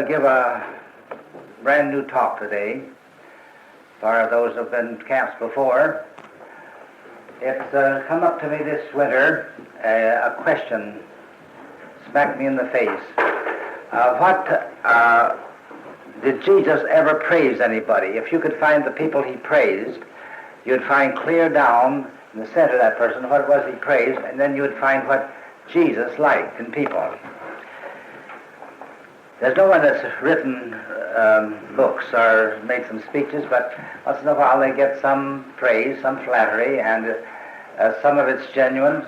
to give a brand new talk today for those who have been to camps before. It's come up to me this winter, a question smacked me in the face. Did Jesus ever praise anybody? If you could find the people he praised, you'd find clear down in the center of that person what it was he praised, and then you would find what Jesus liked in people. There's no one that's written books or made some speeches, but once in a while they get some praise, some flattery, and some of it's genuine.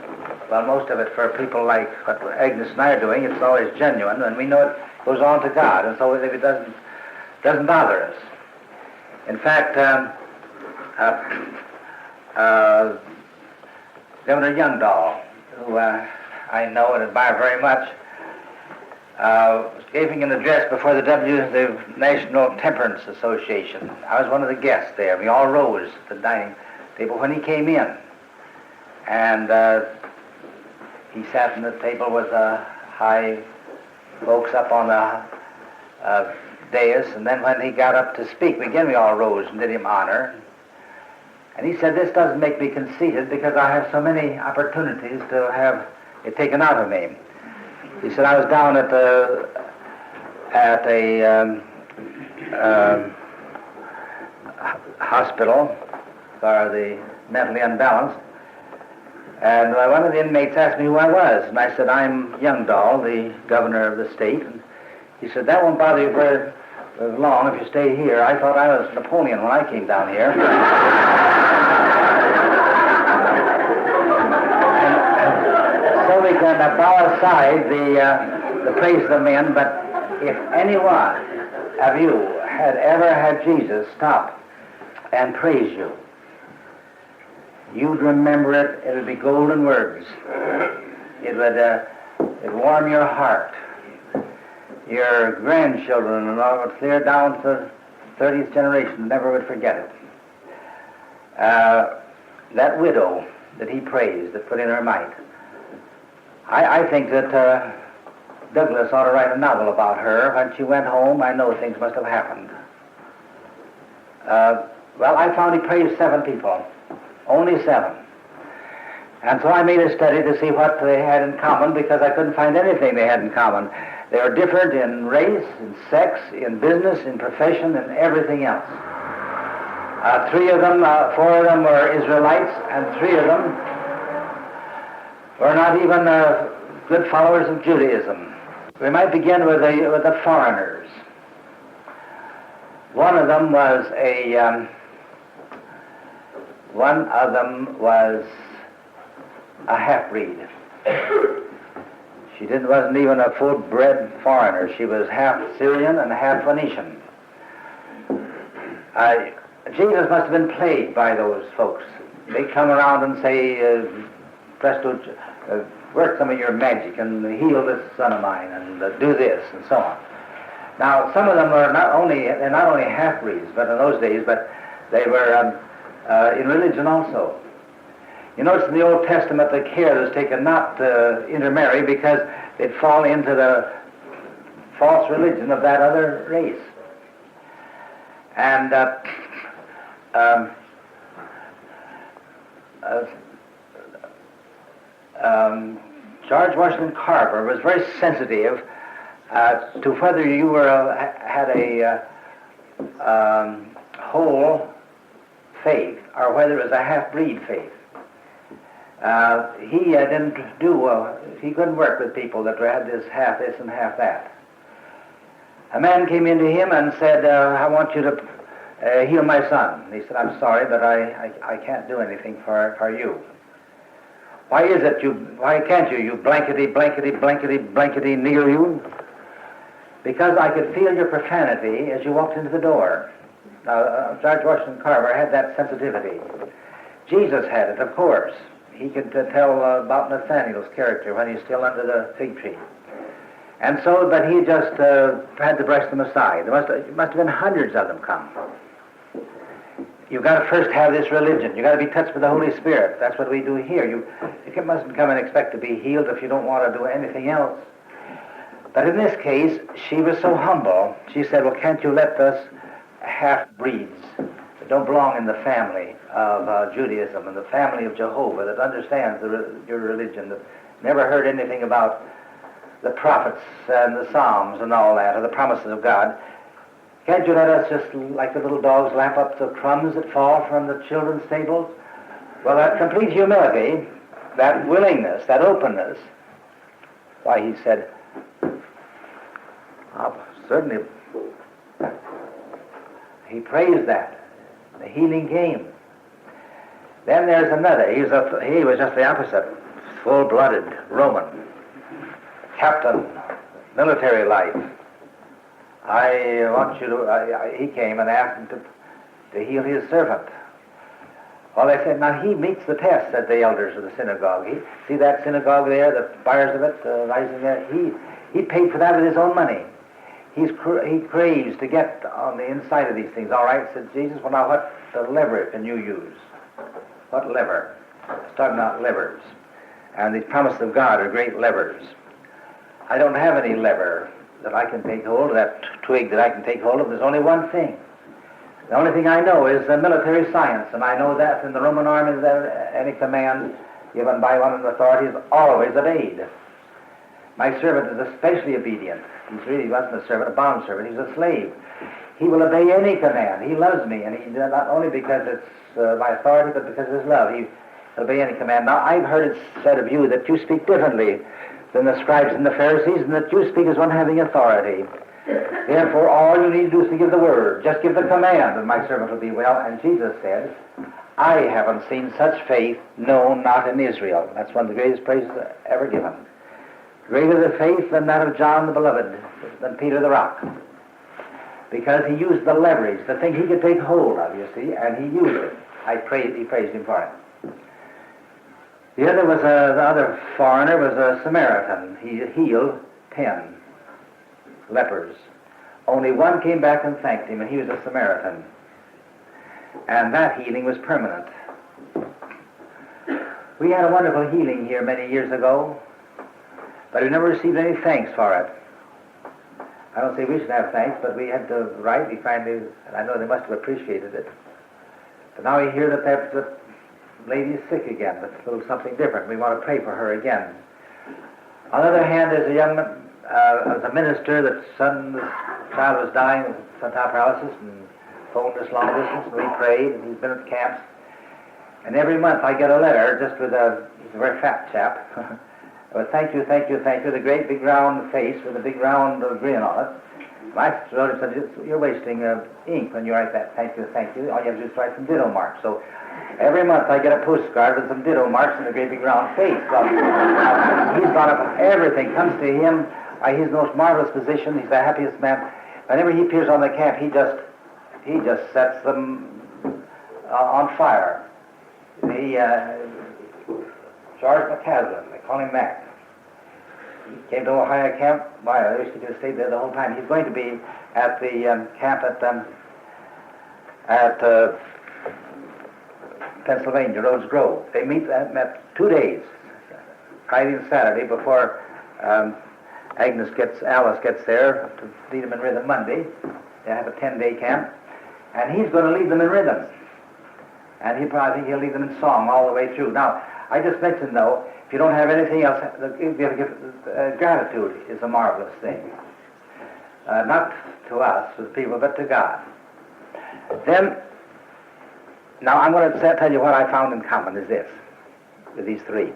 Well, most of it for people like what Agnes and I are doing, it's always genuine, and we know it goes on to God, and so it doesn't bother us. In fact, Governor Youngdahl, who I know and admire very much, was giving an address before the National Temperance Association. I was one of the guests there. We all rose at the dining table when he came in. And he sat at the table with high folks up on the dais, and then when he got up to speak, again we all rose and did him honor. And he said, "This doesn't make me conceited because I have so many opportunities to have it taken out of me." He said, "I was down at a hospital for the mentally unbalanced, and one of the inmates asked me who I was, and I said, "I'm Youngdahl, the governor of the state." And he said, "That won't bother you very long if you stay here. I thought I was Napoleon when I came down here." So we can bow aside the praise of the men, but if any one of you had ever had Jesus stop and praise you, you'd remember it. It would be golden words. It would warm your heart. Your grandchildren and all would clear down to the 30th generation, never would forget it. That widow that he praised, that put in her mite, I think that Douglas ought to write a novel about her. When she went home, I know things must have happened. Well, I found he praised 7 people. Only 7. And so I made a study to see what they had in common, because I couldn't find anything they had in common. They were different in race, in sex, in business, in profession, and everything else. 4 of them were Israelites, and 3 of them were not even good followers of Judaism. We might begin with the foreigners. One of them was a half-breed. She wasn't even a full-bred foreigner. She was half Syrian and half Phoenician. Jesus must have been plagued by those folks. They'd come around and say, "Presto, work some of your magic and heal this son of mine and do this," and so on. Now, some of them were not only half-breeds, but in those days, but they were in religion also. You notice in the Old Testament the care was taken not to intermarry because they'd fall into the false religion of that other race. And George Washington Carver was very sensitive to whether you had a whole faith or whether it was a half-breed faith. He couldn't work with people that had this half this and half that. A man came into him and said, "I want you to heal my son." He said, "I'm sorry, but I can't do anything for you." "Why is it why can't you blankety, blankety, blankety, blankety nigger you?" "Because I could feel your profanity as you walked into the door." Now, George Washington Carver had that sensitivity. Jesus had it, of course. He could tell about Nathaniel's character when he's still under the fig tree. And so, but he just had to brush them aside. There must have been hundreds of them come. You've got to first have this religion. You've got to be touched with the Holy Spirit. That's what we do here. You mustn't come and expect to be healed if you don't want to do anything else. But in this case, she was so humble, she said, well, can't you let us half-breeds that don't belong in the family of Judaism and the family of Jehovah, that understands your religion, that never heard anything about the prophets and the Psalms and all that, or the promises of God, can't you let us just, like the little dogs, lap up the crumbs that fall from the children's tables? Well, that complete humility, that willingness, that openness, why, he said, certainly, he praised that. The healing came. Then there's another. He was just the opposite. Full-blooded Roman. Captain, military life. I want you to, he came and asked him to heal his servant. Well, they said, now he meets the test, said the elders of the synagogue. See that synagogue there, the spires of it rising there? He paid for that with his own money. He craves to get on the inside of these things. All right, said Jesus, well, now what lever can you use? What lever? It's talking about levers. And these promises of God are great levers. I don't have any lever that I can take hold of, that twig that I can take hold of. There's only one thing. The only thing I know is military science, and I know that in the Roman army that any command given by one in authority is always obeyed. My servant is especially obedient. He wasn't a servant, a bond servant. He's a slave. He will obey any command. He loves me, and he not only because it's my authority, but because of his love. He will obey any command. Now, I've heard it said of you that you speak differently than the scribes and the Pharisees, and that you speak as one having authority. Therefore, all you need to do is to give the word. Just give the command, and my servant will be well. And Jesus said, I haven't seen such faith, no, not in Israel. That's one of the greatest praises ever given. Greater the faith than that of John the Beloved, than Peter the Rock. Because he used the leverage, the thing he could take hold of, you see, and he used it. He praised him for it. The other foreigner was a Samaritan. He healed 10 lepers. Only one came back and thanked him, and he was a Samaritan. And that healing was permanent. We had a wonderful healing here many years ago, but we never received any thanks for it. I don't say we should have thanks, but we had to write. We finally, and I know they must have appreciated it. But now we hear that the lady is sick again, but it's a little something different. We want to pray for her again. On the other hand, there's a young man, as a minister, the child was dying of central paralysis, and phoned us long distance, and we prayed, and he's been at camps. And every month I get a letter, just with he's a very fat chap, with thank you, thank you, thank you, the great big round face with a big round grin on it. My wrote and said, you're wasting ink when you write that, thank you, thank you. All you have to do is write some ditto marks. So every month I get a postcard with some ditto marks and a great big round face. Well, he's gone up, everything comes to him. He's the most marvelous physician. He's the happiest man. Whenever he appears on the camp, he just sets them on fire. George McCaslin, they call him Mac. He came to Ohio camp. Why, I used to stay there the whole time. He's going to be at the camp at Pennsylvania, Rhodes Grove. They met 2 days, Friday and Saturday, before Alice gets there to lead them in rhythm Monday. They have a 10-day camp, and he's going to lead them in rhythm. And I think he'll lead them in song all the way through. Now, I just mentioned, though, if you don't have anything else, gratitude is a marvelous thing. Not to us, to the people, but to God. Then, now I'm going to tell you what I found in common is this, with these three.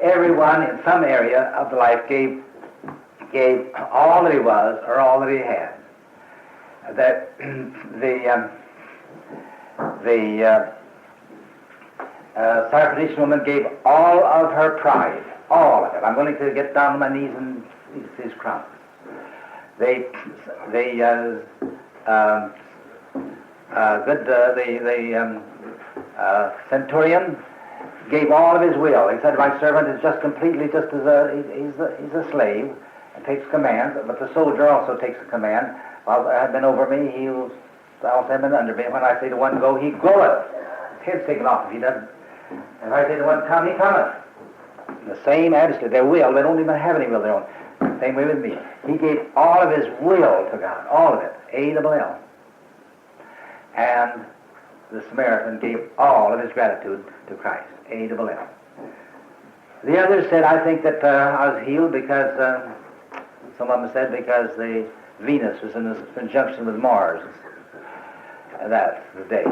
Everyone in some area of the life gave all that he was or all that he had. That the Syrophoenician woman gave all of her pride, all of it. I'm willing to get down on my knees and eat these crumbs. The centurion gave all of his will. He said, my servant is just completely, he's a slave and takes command, but the soldier also takes a command. While I have been over me, he'll also have been under me. When I say to one, go, he goeth. His head's taken off if he doesn't. And if I say to one, come, he cometh. The same attitude, their will, they don't even have any will of their own. Same way with me. He gave all of his will to God, all of it, A-double-L. And the Samaritan gave all of his gratitude to Christ, A-double-L. The others said, I think that I was healed because, some of them said because the Venus was in conjunction with Mars. That's the day.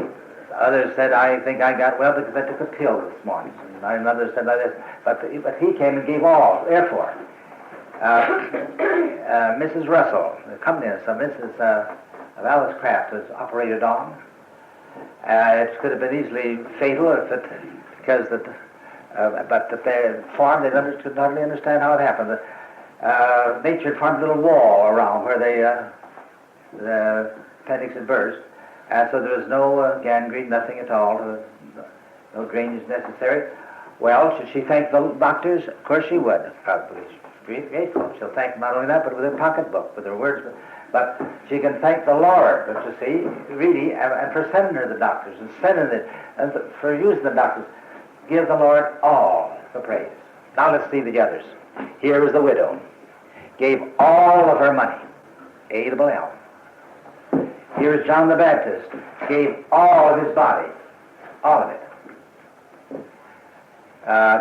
Others said, I think I got well because I took a pill this morning. And others said like this. But he came and gave all. Therefore, Mrs. Russell, the accompanist of Mrs. Of Alice Craft, was operated on. It could have been easily fatal if it, because but that they formed, they could not really understand how it happened. Nature had formed a little wall around where the appendix had burst, and so there was no gangrene, nothing at all, no drainage necessary. Well, should she thank the doctors? Of course she would, probably. She's grateful. She'll thank them not only that, but with her pocketbook, with her words. But she can thank the Lord, but you see, really, and for sending her the doctors, and sending it, and for using the doctors. Give the Lord all the praise. Now let's see the others. Here was the widow. Gave all of her money. A-double-L. Here is John the Baptist. Gave all of his body. All of it.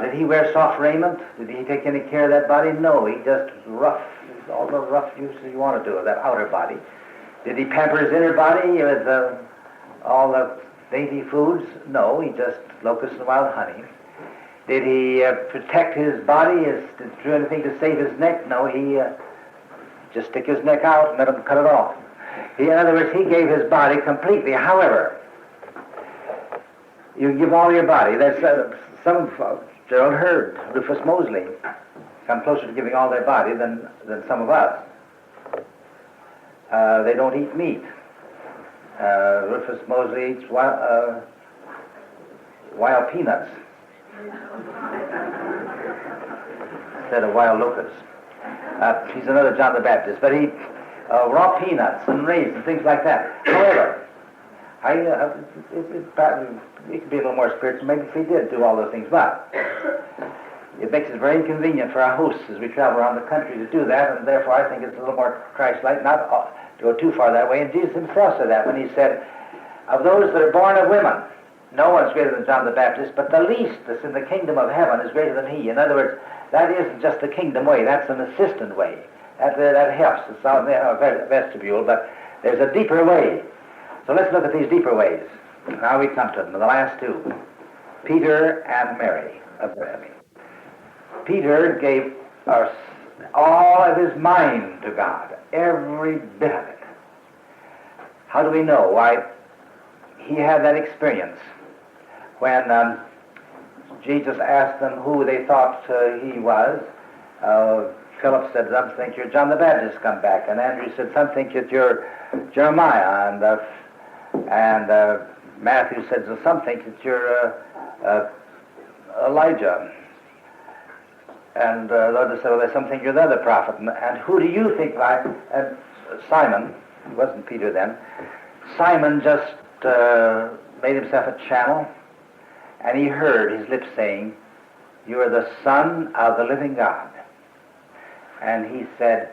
Did he wear soft raiment? Did he take any care of that body? No, he just rough, all the rough use you want to do of that outer body. Did he pamper his inner body with all the dainty foods? No, he just locusts and wild honey. Did he protect his body? Did he do anything to save his neck? No, he just stick his neck out and let him cut it off. In other words, he gave his body completely. However, you give all your body. There's some Gerald Hurd, Rufus Mosley, come closer to giving all their body than some of us. They don't eat meat. Rufus Mosley eats wild peanuts instead of wild locusts. He's another John the Baptist, but he raw peanuts and raisins, things like that. However, it could be a little more spiritual maybe if he did do all those things, but it makes it very inconvenient for our hosts as we travel around the country to do that, and therefore I think it's a little more Christ-like not to go too far that way. And Jesus himself said that when he said, of those that are born of women, no one's greater than John the Baptist, but the least that's in the kingdom of heaven is greater than he. In other words, that isn't just the kingdom way, that's an assistant way. That helps. It's out there, a vestibule, but there's a deeper way. So let's look at these deeper ways. Now we come to them, the last two. Peter and Mary of Bethany. Peter gave all of his mind to God, every bit of it. How do we know? Why, he had that experience when Jesus asked them who they thought he was. Philip said, some think you're John the Baptist come back. And Andrew said, some think that you're Jeremiah. And Matthew said, well, some think that you're Elijah. And the others said, well, some think you're the other prophet. And who do you think I... And Simon, he wasn't Peter then, Simon just made himself a channel, and he heard his lips saying, you are the Son of the living God. And he said,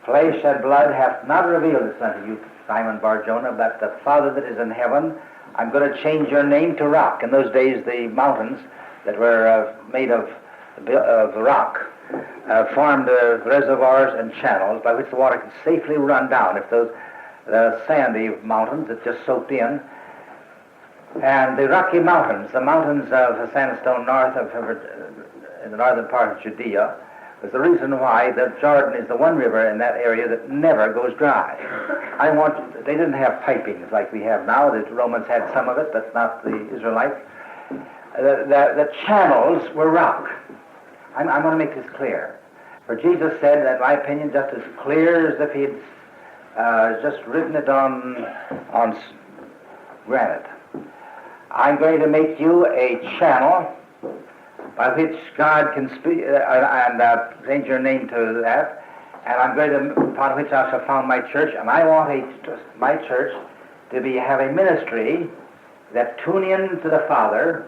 flesh and blood hath not revealed this unto you, Simon Bar-Jonah, but the Father that is in heaven. I'm going to change your name to Rock. In those days, the mountains that were made of rock formed reservoirs and channels by which the water could safely run down. If those sandy mountains that just soaked in, and the Rocky Mountains, the mountains of sandstone north of in the northern part of Judea, was the reason why the Jordan is the one river in that area that never goes dry. They didn't have pipings like we have now. The Romans had some of it, but not the Israelites. The channels were rock. I'm going to make this clear. For Jesus said, in my opinion, just as clear as if he had just written it on granite. I'm going to make you a channel by which God can speak and change your name to that, and I'm going to, upon which I shall found my church, and I want my church to have a ministry that tune in to the Father,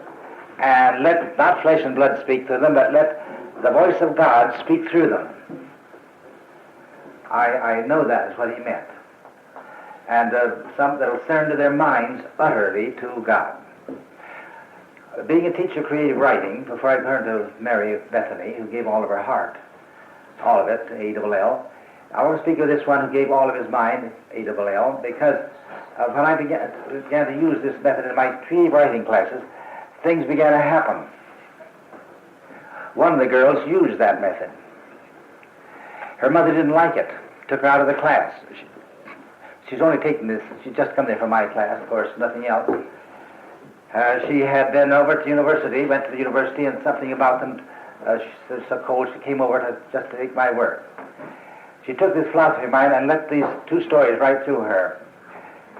and let not flesh and blood speak to them, but let the voice of God speak through them. I know that is what he meant. And some that will turn to their minds utterly to God. Being a teacher of creative writing, before I turned to Mary Bethany, who gave all of her heart, all of it, A-double-L, I want to speak of this one who gave all of his mind, A-double-L, because when I began to use this method in my creative writing classes, things began to happen. One of the girls used that method. Her mother didn't like it, took her out of the class. She's only taken this, she'd just come there for my class, of course, nothing else. She had been over to university, went to the university, and something about them, she was so cold, she came over just to take my work. She took this philosophy of mine and let these two stories right through her.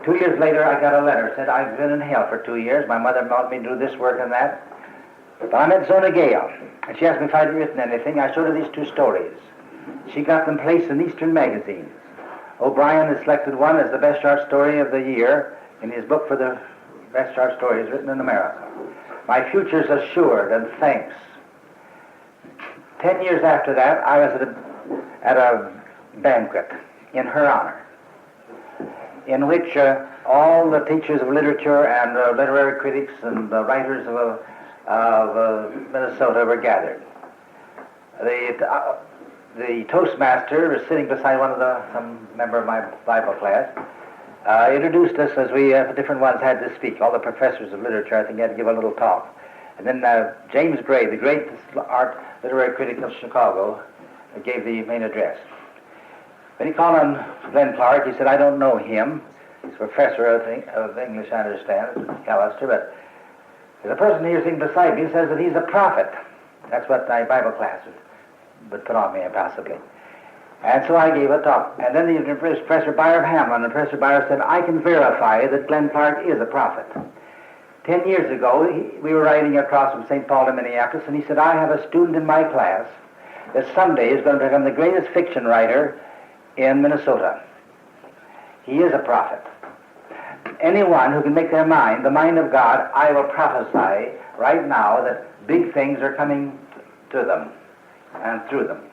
2 years later, I got a letter, said, I've been in hell for 2 years, my mother wanted me to do this work and that, but I met Zona Gale, and she asked me if I'd written anything. I showed her these two stories. She got them placed in Eastern magazines. O'Brien has selected one as the best short story of the year in his book for the best short stories written in America. My future's assured, and thanks. 10 years after that, I was at a banquet in her honor, in which all the teachers of literature and literary critics and writers of Minnesota were gathered. The Toastmaster was sitting beside some member of my Bible class, introduced us as we different ones had to speak. All the professors of literature, I think, had to give a little talk. And then James Gray, the great literary critic of Chicago, gave the main address. When he called on Glenn Clark, he said, I don't know him. He's a professor of English, I understand, at Callister, but there's a person here sitting beside me who says that he's a prophet. That's what my Bible class would put on me, possibly. And so I gave a talk. And then the Professor Beyer of Hamlin, and Professor Beyer said, I can verify that Glenn Clark is a prophet. 10 years ago, we were riding across from St. Paul to Minneapolis, and he said, I have a student in my class that someday is going to become the greatest fiction writer in Minnesota. He is a prophet. Anyone who can make their mind, the mind of God, I will prophesy right now that big things are coming to them and through them.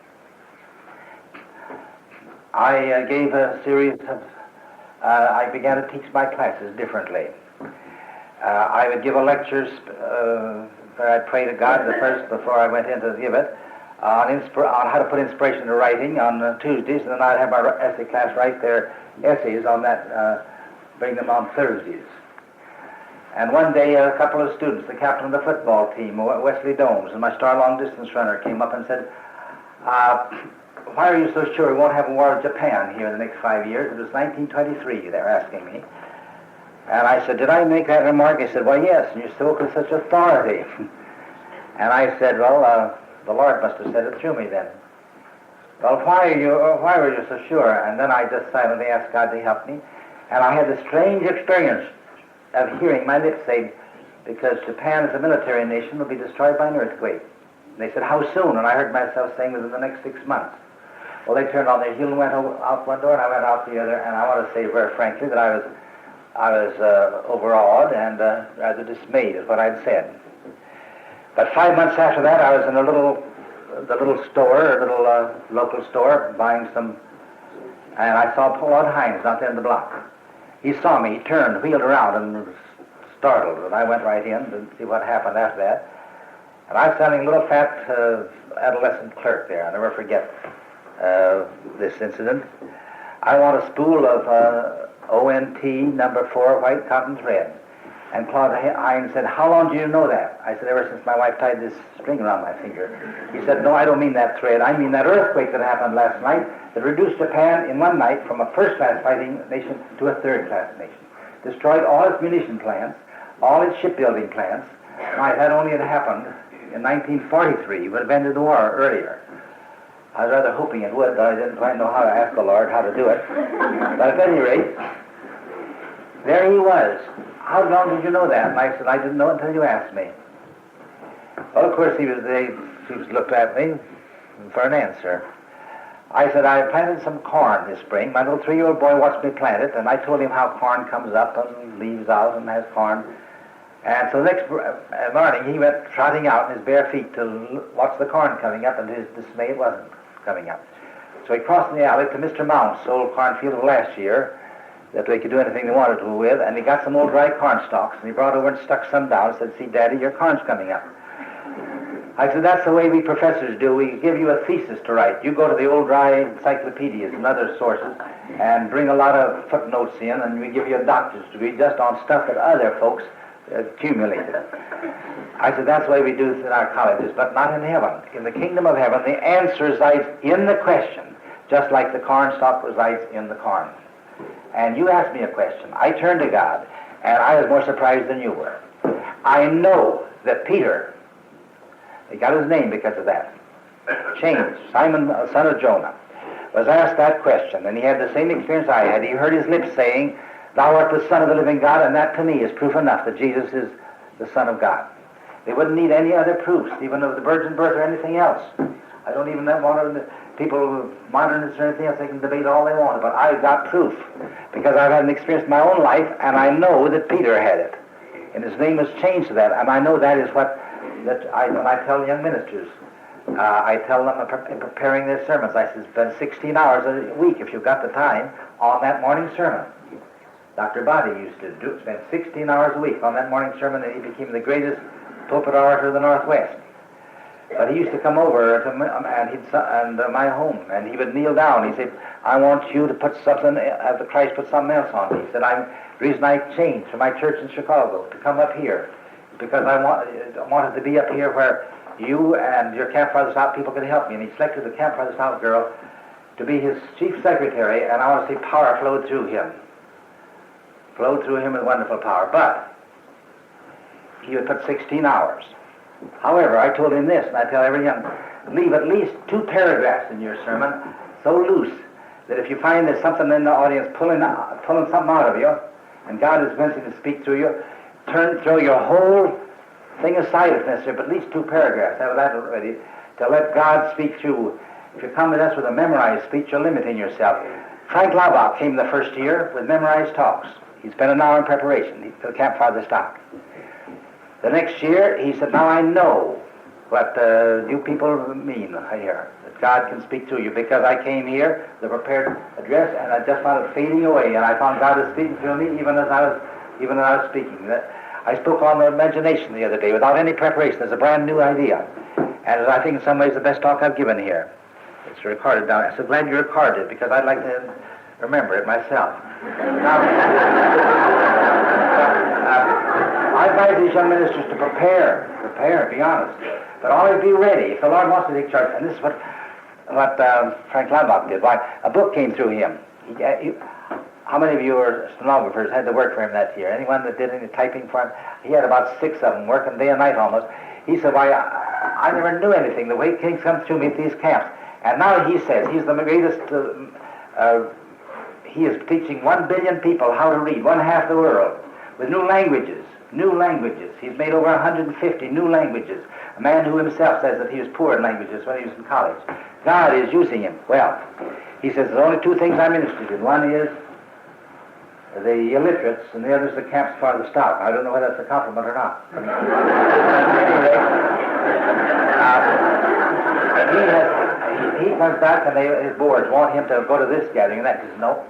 I gave a series of, I began to teach my classes differently. I would give a lectures where I'd pray to God the first before I went in to give it, on how to put inspiration into writing on Tuesdays, and then I'd have my essay class write their essays on that, bring them on Thursdays. And one day a couple of students, the captain of the football team, Wesley Domes, and my star long distance runner, came up and said, why are you so sure we won't have a war with Japan here in the next 5 years? It was 1923, they were asking me. And I said, did I make that remark? He said, well, yes, and you spoke with such authority. And I said, well, the Lord must have said it through me then. Well, why were you so sure? And then I just silently asked God to help me. And I had the strange experience of hearing my lips say, because Japan as a military nation will be destroyed by an earthquake. And they said, how soon? And I heard myself saying within the next 6 months. Well, they turned on their heel and went out one door, and I went out the other, and I want to say very frankly that I was overawed and rather dismayed at what I'd said. But 5 months after that, I was in the little store, a little local store, buying some, and I saw Lord Hines out there in the block. He saw me, he turned, wheeled around, and was startled, and I went right in to see what happened after that. And I was standing a little fat adolescent clerk there. I'll never forget this incident. I want a spool of ONT number 4 white cotton thread. And Claude Hines said, how long do you know that? I said, ever since my wife tied this string around my finger. He said, no, I don't mean that thread. I mean that earthquake that happened last night that reduced Japan in one night from a first-class fighting nation to a third-class nation. Destroyed all its munition plants, all its shipbuilding plants. Now, if that only had happened in 1943, it would have ended the war earlier. I was rather hoping it would, but I didn't quite know how to ask the Lord how to do it. But at any rate, there he was. How long did you know that? And I said, I didn't know until you asked me. Well, of course, he looked at me for an answer. I said, I planted some corn this spring. My little 3-year-old boy watched me plant it, and I told him how corn comes up and leaves out and has corn. And so the next morning he went trotting out in his bare feet to watch the corn coming up, and to his dismay it wasn't coming up. So he crossed the alley to Mr. Mount's old cornfield of last year that they could do anything they wanted to with, and he got some old dry corn stalks, and he brought over and stuck some down and said, "See, Daddy, your corn's coming up." I said, "That's the way we professors do. We give you a thesis to write. You go to the old dry encyclopedias and other sources and bring a lot of footnotes in, and we give you a doctor's degree just on stuff that other folks accumulated." I said, "That's the way we do it in our colleges, but not in heaven. In the kingdom of heaven, the answer resides in the question, just like the corn stalk resides in the corn. And you asked me a question. I turned to God, and I was more surprised than you were. I know that Peter, he got his name because of that, changed, Simon, son of Jonah, was asked that question, and he had the same experience I had. He heard his lips saying, 'Thou art the Son of the living God,' and that to me is proof enough that Jesus is the Son of God. They wouldn't need any other proofs, even of the virgin birth or anything else. I don't even want people, modernists or anything else, they can debate all they want, but I got proof, because I've had an experience in my own life, and I know that Peter had it. And his name was changed to that, and I know that is what, when I tell young ministers, I tell them in preparing their sermons, I said, spend 16 hours a week, if you've got the time, on that morning sermon. Dr. Body used to spend 16 hours a week on that morning sermon, and he became the greatest pulpit orator of the Northwest. But he used to come over to my home, and he would kneel down. He said, "I want you to put something, as Christ put something else on me." He said, "The reason I changed from my church in Chicago to come up here is because I wanted to be up here where you and your Camps Farthest Out people could help me." And he selected the Camps Farthest Out girl to be his chief secretary, and I want to say power flowed through him. Flowed through him with wonderful power. But he would put 16 hours. However, I told him this, and I tell every young, leave at least 2 paragraphs in your sermon so loose that if you find there's something in the audience pulling something out of you, and God is wincing to speak through you, throw your whole thing aside if necessary, but at least 2 paragraphs. Have that ready to let God speak through. If you come to us with a memorized speech, you're limiting yourself. Frank Laubach came the first year with memorized talks. He spent an hour in preparation for the Camp Farthest Out. The next year, he said, "Now I know what you people mean here, that God can speak through you, because I came here, the prepared address, and I just found it fading away, and I found God was speaking through me even as I was speaking. I spoke on the imagination the other day without any preparation. It's a brand new idea, and I think in some ways the best talk I've given here. It's recorded down. I'm so glad you recorded it, because I'd like to remember it myself." Now, I advise these young ministers to prepare, be honest, but always be ready if the Lord wants to take charge. And this is what Frank Laubach did. Why, a book came through him. How many of you are stenographers had to work for him that year? Anyone that did any typing for him? He had about 6 of them working day and night almost. He said, "Why, I never knew anything. The way things come through me at these camps." And now he says he's the greatest. He is teaching 1 billion people how to read, 1/2 the world, with new languages. New languages. He's made over 150 new languages. A man who himself says that he was poor in languages when he was in college. God is using him. Well, he says there's only 2 things I'm interested in. One is the illiterates, and the other is the Camps Farthest Out. I don't know whether that's a compliment or not. Anyway, he comes back, and his boards want him to go to this gathering, and that says, "No.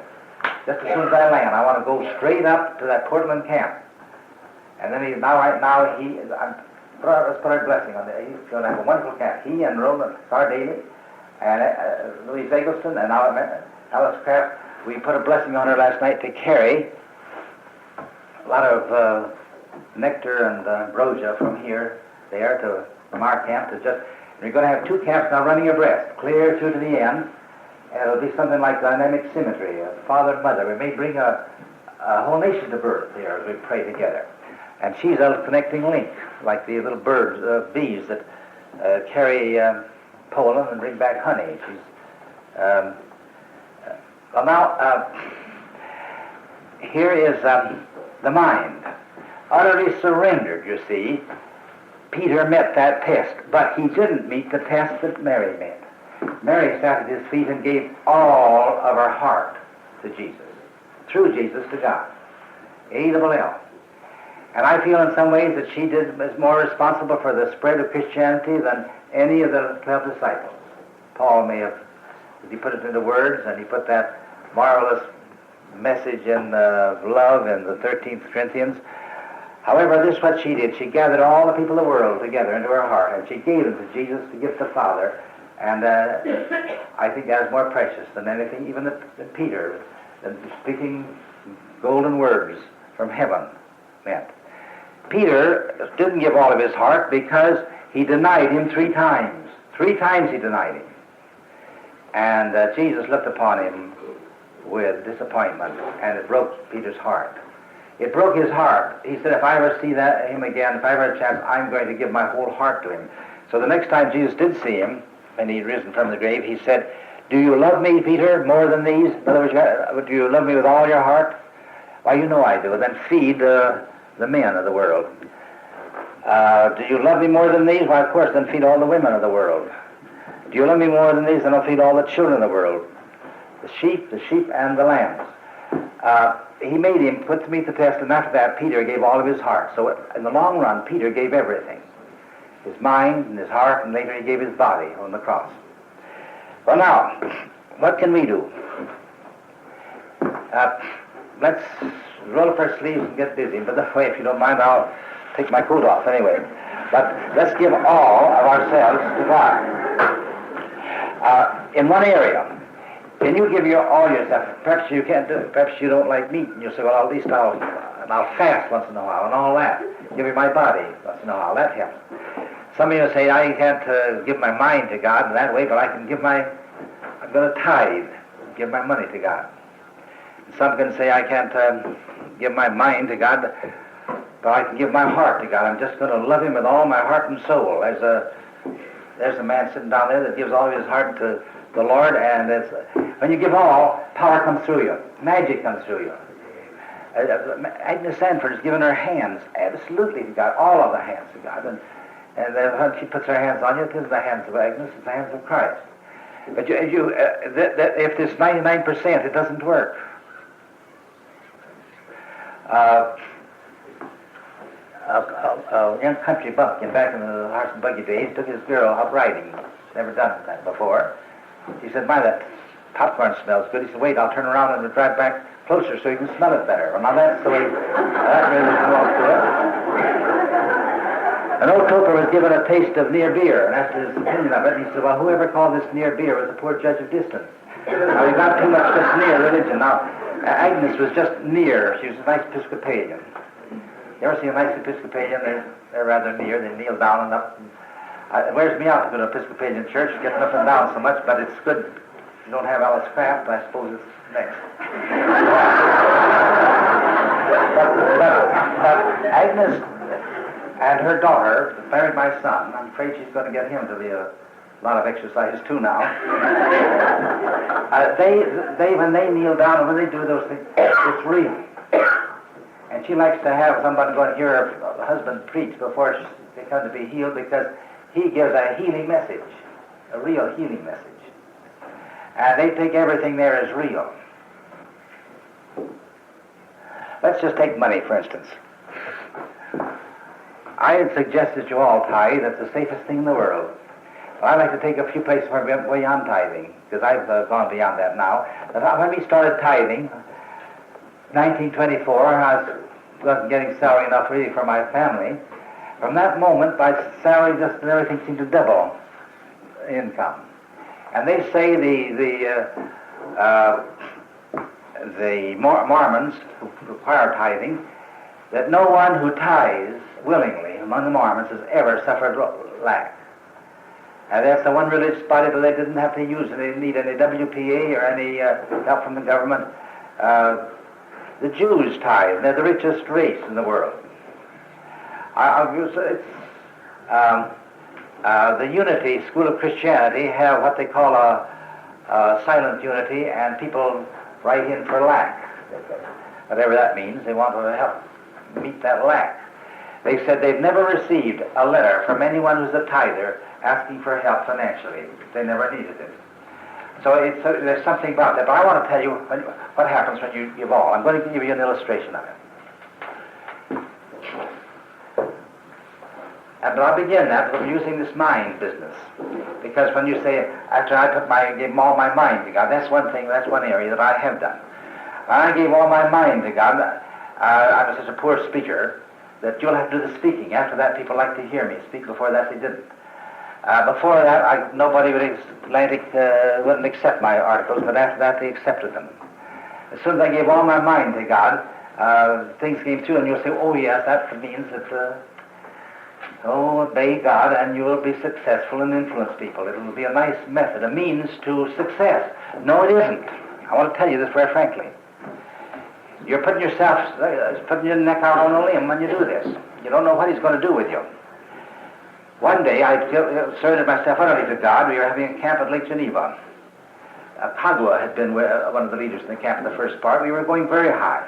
Just as soon as I land, I want to go straight up to that Portland camp." And then let's put our blessing on it. He's going to have a wonderful camp. He and Roland Sardaly and Louise Eggleston and Alice Kraft, we put a blessing on her last night to carry a lot of nectar and ambrosia from from our camp to just. We're going to have 2 camps now running abreast, clear through to the end. And it'll be something like dynamic symmetry, father and mother. We may bring a whole nation to birth here as we pray together. And she's a connecting link, like the little birds, bees that carry pollen and bring back honey. She's here is the mind, utterly surrendered. You see, Peter met that test, but he didn't meet the test that Mary met. Mary sat at his feet and gave all of her heart to Jesus, through Jesus to God. A-double-L. And I feel in some ways that she is more responsible for the spread of Christianity than any of the 12 disciples. Paul may have, he put it into words, and he put that marvelous message in love in the 13th Corinthians. However, this is what she did. She gathered all the people of the world together into her heart, and she gave them to Jesus to give to the Father. And I think that is more precious than anything, even than Peter, than speaking golden words from heaven meant. Peter didn't give all of his heart because he denied him 3 times. 3 times he denied him. And Jesus looked upon him with disappointment, and it broke Peter's heart. It broke his heart. He said, if I ever see him again, if I ever have a chance, I'm going to give my whole heart to him. So the next time Jesus did see him, when he'd risen from the grave, he said, do you love me, Peter, more than these? In other words, do you love me with all your heart? Why, you know I do. Then feed the men of the world. Do you love me more than these? Why, of course, then feed all the women of the world. Do you love me more than these? Then I'll feed all the children of the world. The sheep, and the lambs. He made him put to meet the test, and after that, Peter gave all of his heart. So in the long run, Peter gave everything. His mind and his heart, and later he gave his body on the cross. Well, now, what can we do? Let's roll up our sleeves and get busy. By the way, if you don't mind, I'll take my coat off anyway. But let's give all of ourselves to God. In one area, can you give all yourself? Perhaps you can't do it. Perhaps you don't like meat, and you say, well, at least I'll fast once in a while, and all that. Give me my body once in a while. That helps. Some of you say, I can't give my mind to God in that way, but I can I'm going to tithe, give my money to God. And some can say, I can't give my mind to God, but I can give my heart to God. I'm just going to love him with all my heart and soul. There's a man sitting down there that gives all of his heart to the Lord, and when you give all, power comes through you. Magic comes through you. Agnes Sanford has given her hands absolutely to God, all of the hands to God. And when she puts her hands on you, it isn't the hands of Agnes, it's the hands of Christ. But if there's 99%, it doesn't work. A young country bumpkin back in the horse and buggy days took his girl out riding. Never done that before. He said, my, that popcorn smells good. He said, wait, I'll turn around and drive back closer so you can smell it better. Well, now that's the way, that really isn't all to it. An old toper was given a taste of near beer, and asked his opinion of it, he said, well, whoever called this near beer was a poor judge of distance. Now, he got too much just near religion. Now, Agnes was just near. She was a nice Episcopalian. You ever see a nice Episcopalian? They're rather near. They kneel down and up. It wears me out to go to an Episcopalian church, getting up and down so much, but it's good. If you don't have Alice Craft, I suppose it's next. but Agnes and her daughter married my son. I'm afraid she's going to get him to be a lot of exercises too now. They when they kneel down and when they do those things, it's real. And she likes to have somebody go and hear her husband preach before they come to be healed, because he gives a healing message, a real healing message. And they take everything there as real. Let's just take money, for instance. I had suggested you all tithe. That's the safest thing in the world. Well, I'd like to take a few places where we went beyond tithing, because I've gone beyond that now. But when we started tithing, 1924, I wasn't getting salary enough really for my family. From that moment, my salary just and everything seemed to double income. And they say the Mormons who require tithing, that no one who tithes willingly among the Mormons has ever suffered lack. And that's the one religious body that they didn't have to use, and they didn't need any WPA or any help from the government. The Jews tithe. They're the richest race in the world. The Unity School of Christianity have what they call a silent unity, and people write in for lack. Whatever that means, they want to help meet that lack. They said they've never received a letter from anyone who's a tither asking for help financially. They never needed it. So there's something about that. But I want to tell you what happens when you give all. I'm going to give you an illustration of it. And I'll begin that with using this mind business. Because when you say, after I gave all my mind to God, that's one thing, that's one area that I have done. I gave all my mind to God. I was such a poor speaker that you'll have to do the speaking. After that, people like to hear me speak. Before that, they didn't. Before that, nobody would wouldn't accept my articles, but after that, they accepted them. As soon as I gave all my mind to God, things came through, and you'll say, oh yes, that means that, obey God, and you will be successful and influence people. It will be a nice method, a means to success. No, it isn't. I want to tell you this very frankly. You're putting your neck out on a limb when you do this. You don't know what he's going to do with you. One day, I surrendered myself utterly to God. We were having a camp at Lake Geneva. Padua had been one of the leaders in the camp in the first part. We were going very high.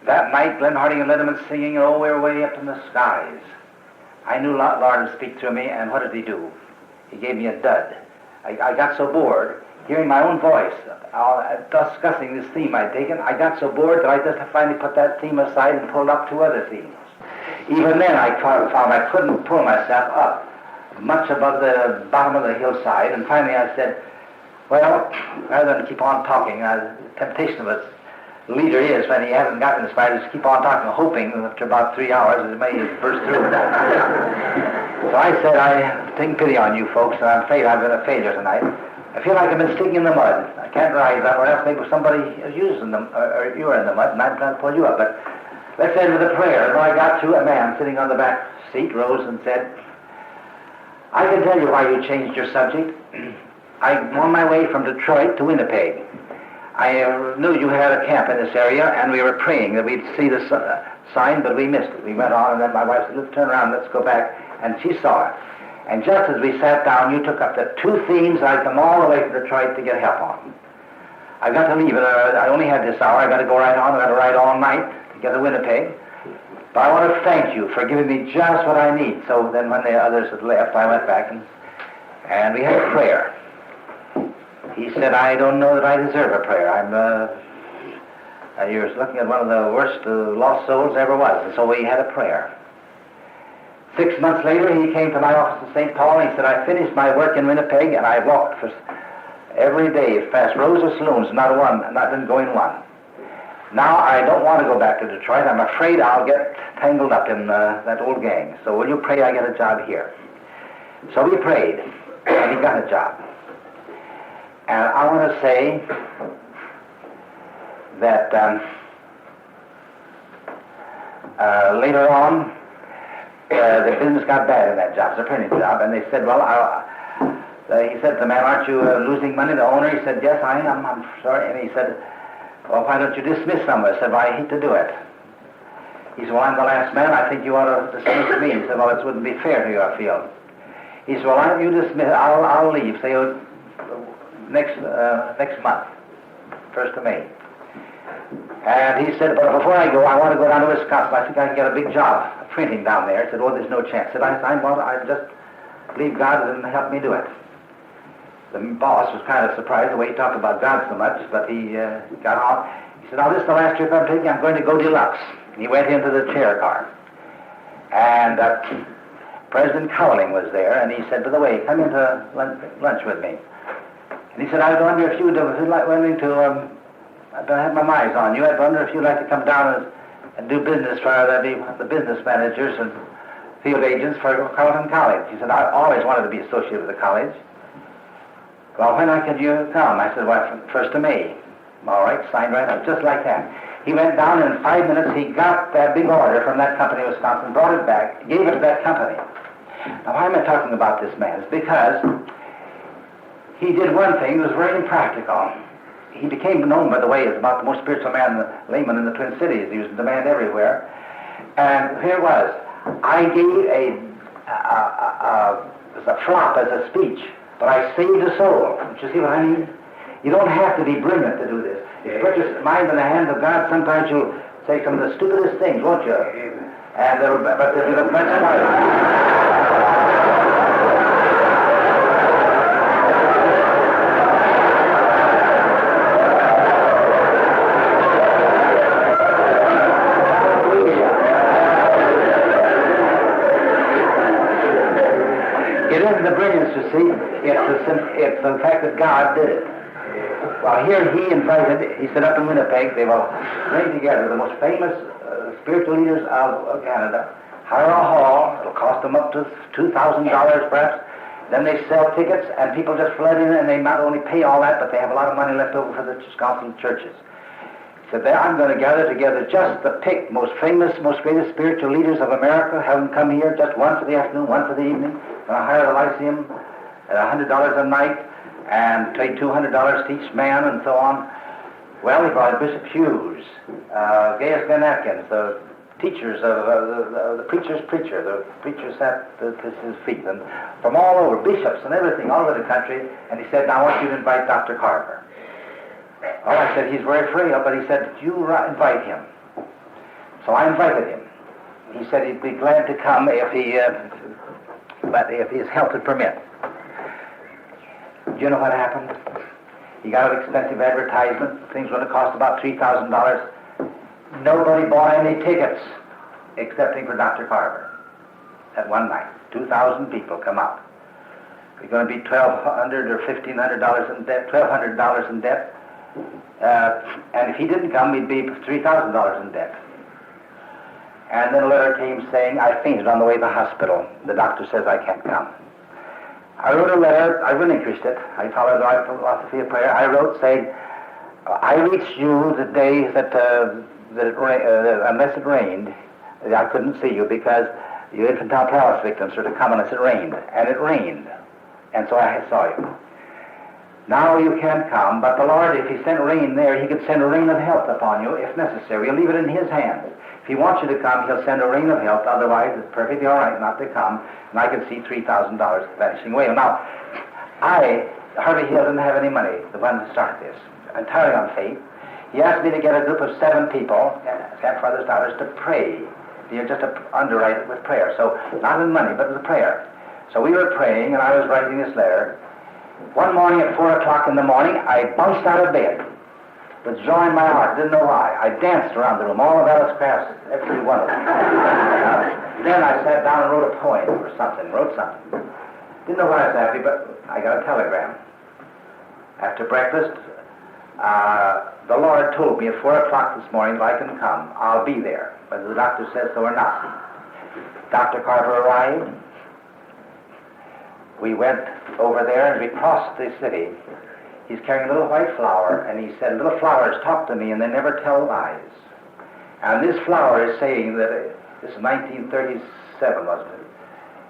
That night, Glenn Harding and Lindemann singing, we were way up in the skies. I knew Lord would speak to me, and what did he do? He gave me a dud. I got so bored, hearing my own voice, discussing this theme I'd taken, I got so bored that I just finally put that theme aside and pulled up two other themes. Even then, I found I couldn't pull myself up much above the bottom of the hillside, and finally I said, well, rather than keep on talking, the temptation of a leader is, when he hasn't gotten this far, just keep on talking, hoping that after about 3 hours it may burst through. So I said, I take pity on you folks, and I'm afraid I've been a failure tonight. I feel like I've been sticking in the mud. I can't rise up, or else maybe somebody is using them, or you're in the mud, and I'm trying to pull you up. But let's end with a prayer. And when I got to, a man sitting on the back seat rose and said, I can tell you why you changed your subject. I'm on my way from Detroit to Winnipeg. I knew you had a camp in this area, and we were praying that we'd see the sign, but we missed it. We went on, and then my wife said, let's turn around, let's go back, and she saw it. And just as we sat down, you took up the two themes I come all the way from Detroit to get help on. I've got to leave it. I only had this hour. I've got to go right on. I've got to ride all night to get to Winnipeg. But I want to thank you for giving me just what I need. So then when the others had left, I went back, and we had a prayer. He said, I don't know that I deserve a prayer. You're looking at one of the worst lost souls there ever was. And so we had a prayer. 6 months later, he came to my office in St. Paul, and he said, I finished my work in Winnipeg, and I walked for every day past rows of saloons, not didn't go in one. Now I don't want to go back to Detroit. I'm afraid I'll get tangled up in that old gang. So will you pray I get a job here? So we prayed, and he got a job. And I want to say that later on, the business got bad in that job. It's a printing job, and they said, well, he said to the man, aren't you losing money? The owner, he said, yes, I am. I'm sorry. And he said, well, why don't you dismiss someone? I said, well, I hate to do it. He said, well, I'm the last man. I think you ought to dismiss me. He said, well, it wouldn't be fair to you, I feel. He said, well, why don't you dismiss? I'll leave. Say, next month, 1st of May. And he said, but before I go, I want to go down to Wisconsin. I think I can get a big job printing down there. He said, oh, there's no chance. I said, I just believe God will help me do it. The boss was kind of surprised the way he talked about God so much, but he got on. He said, now this is the last trip I'm taking. I'm going to go deluxe. And he went into the chair car. And President Cowling was there, and he said, by the way, come into lunch with me. And he said, I wonder if you'd willing to, I have my eyes on you. I wonder if you'd like to come down and do business for the business managers and field agents for Carleton College. He said, I always wanted to be associated with the college. Well, when could you come? I said, well, 1st of May. All right, signed right up, just like that. He went down, and in 5 minutes he got that big order from that company in Wisconsin, brought it back, gave it to that company. Now, why am I talking about this man? It's because he did one thing that was very impractical. He became known, by the way, as about the most spiritual man, layman in the Twin Cities. He was in demand everywhere. And here it was. I gave a flop as a speech, but I saved a soul. Don't you see what I mean? You don't have to be brilliant to do this. If you put your mind in the hands of God, sometimes you'll say some of the stupidest things, won't you? And but there'll be the best part. you see, it's the fact that God did it. Well, here he set up in Winnipeg. They will bring together the most famous spiritual leaders of Canada, hire a hall. It'll cost them up to $2,000 perhaps. Then they sell tickets, and people just flood in, and they not only pay all that, but they have a lot of money left over for the council churches. He said, I'm going to gather together just the pick, most famous, most greatest spiritual leaders of America, have them come here, just one for the afternoon, one for the evening. Going to hire the Lyceum at $100 a night, and pay $200 to each man, and so on. Well, he brought Bishop Hughes, Gaius Van Atkins, the teachers of the preacher's preacher. The preacher sat at his feet, and from all over, bishops and everything, all over the country. And he said, now I want you to invite Dr. Carver. Oh, I said, he's very frail, but he said, you invite him. So I invited him. He said he'd be glad to come if his health would permit. Do you know what happened? He got an expensive advertisement. Things would have cost about $3,000. Nobody bought any tickets excepting for Dr. Carver at one night. 2,000 people come out. We're going to be $1,200 or $1,500 in debt, $1,200 in debt. And if he didn't come, we'd be $3,000 in debt. And then a letter came saying, I fainted on the way to the hospital. The doctor says I can't come. I wrote a letter. I relinquished it. I followed the philosophy of prayer. I wrote saying, I reached you the day that unless it rained, I couldn't see you because you infantile callus victims were to come unless it rained. And it rained. And so I saw you. Now you can't come, but the Lord, if he sent rain there, he could send a rain of health upon you if necessary. We'll leave it in his hands. If he wants you to come, he'll send a rain of health. Otherwise, it's perfectly all right not to come. And I can see $3,000 vanishing away. Now, Harvey Hill didn't have any money, the one to start this. Entirely on faith. He asked me to get a group of 7 people, Camps Farthest Out, to pray. Just to underwrite it with prayer. So, not in money, but with prayer. So we were praying, and I was writing this letter. One morning at 4 o'clock in the morning, I bounced out of bed with joy in my heart. Didn't know why. I danced around the room, all of Alice Craft's, every one of them. Then I sat down and wrote a poem or something, Didn't know why I was happy, but I got a telegram. After breakfast, the Lord told me at 4 o'clock this morning if I can come, I'll be there, whether the doctor says so or not. Dr. Carver arrived. We went over there and we crossed the city. He's carrying a little white flower, and he said, little flowers talk to me and they never tell lies. And this flower is saying that, this is 1937, wasn't it?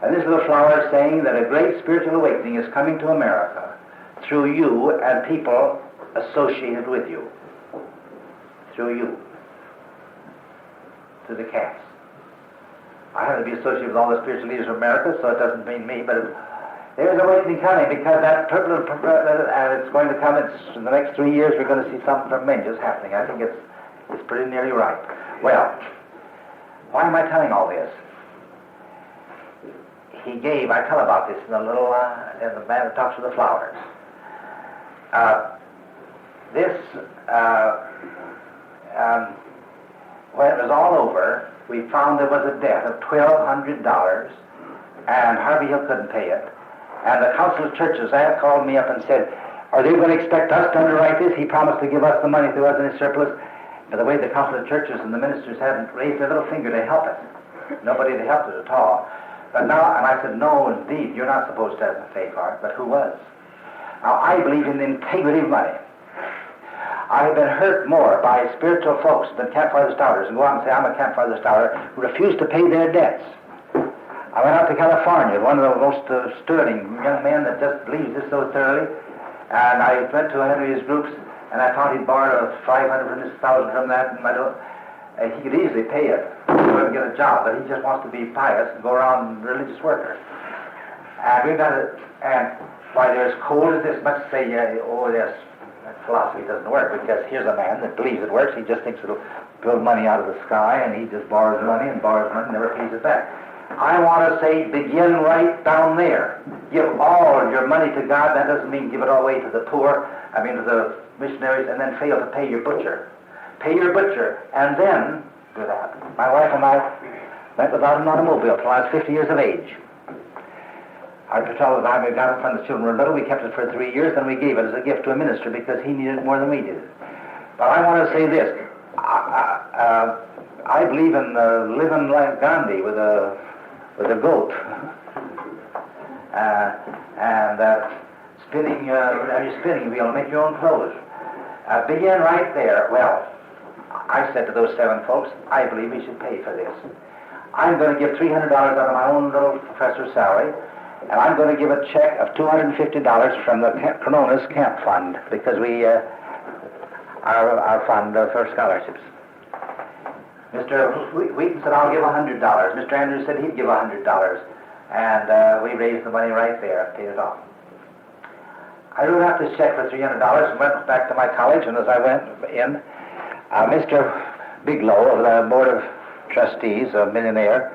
And this little flower is saying that a great spiritual awakening is coming to America through you and people associated with you. Through you. Through the camps. I happen to be associated with all the spiritual leaders of America, so it doesn't mean me, but there's awakening coming because that and it's going to come in the next 3 years. We're going to see something tremendous happening. I think it's pretty nearly right. Well, why am I telling all this? I tell about this in the little, in the man that talks to the flowers. When it was all over, we found there was a debt of $1,200, and Harvey Hill couldn't pay it. And the council of churches called me up and said, are they going to expect us to underwrite this? He promised to give us the money if there was any surplus. But the way the council of churches and the ministers hadn't raised their little finger to help it. Nobody had helped it at all. But now, and I said, no, indeed, you're not supposed to pay for it, but who was? Now, I believe in the integrity of money. I have been hurt more by spiritual folks than Camp Farthest Outers, and go out and say, I'm a Camp Farthest Outer, who refuse to pay their debts. I went out to California, one of the most sterling young men that just believes this so thoroughly, and I went to one of his groups, and I thought he'd borrow $500 from this, $1,000 from that, and he could easily pay it. He wouldn't get a job, but he just wants to be pious and go around religious worker. And we got it, and why they're as cold as this, much say, oh yes, that philosophy doesn't work, because here's a man that believes it works. He just thinks it'll build money out of the sky, and he just borrows money and never pays it back. I want to say, begin right down there. Give all your money to God. That doesn't mean give it all away to the poor, to the missionaries, and then fail to pay your butcher. Pay your butcher, and then do that. My wife and I went without an automobile till I was 50 years of age. I could tell the time we got it from the children were little. We kept it for 3 years, then we gave it as a gift to a minister because he needed it more than we did. But I want to say this. I believe in living like Gandhi with a goat. And spinning your spinning wheel, make your own clothes. Begin right there. Well, I said to those 7 folks, I believe we should pay for this. I'm going to give $300 out of my own little professor's salary, and I'm going to give a check of $250 from the Koronis Camp Fund, because our fund for scholarships. Mr. Wheaton said, I'll give $100. Mr. Andrews said he'd give $100. And we raised the money right there and paid it off. I wrote out this check for $300 and went back to my college, and as I went in, Mr. Bigelow of the Board of Trustees, a millionaire,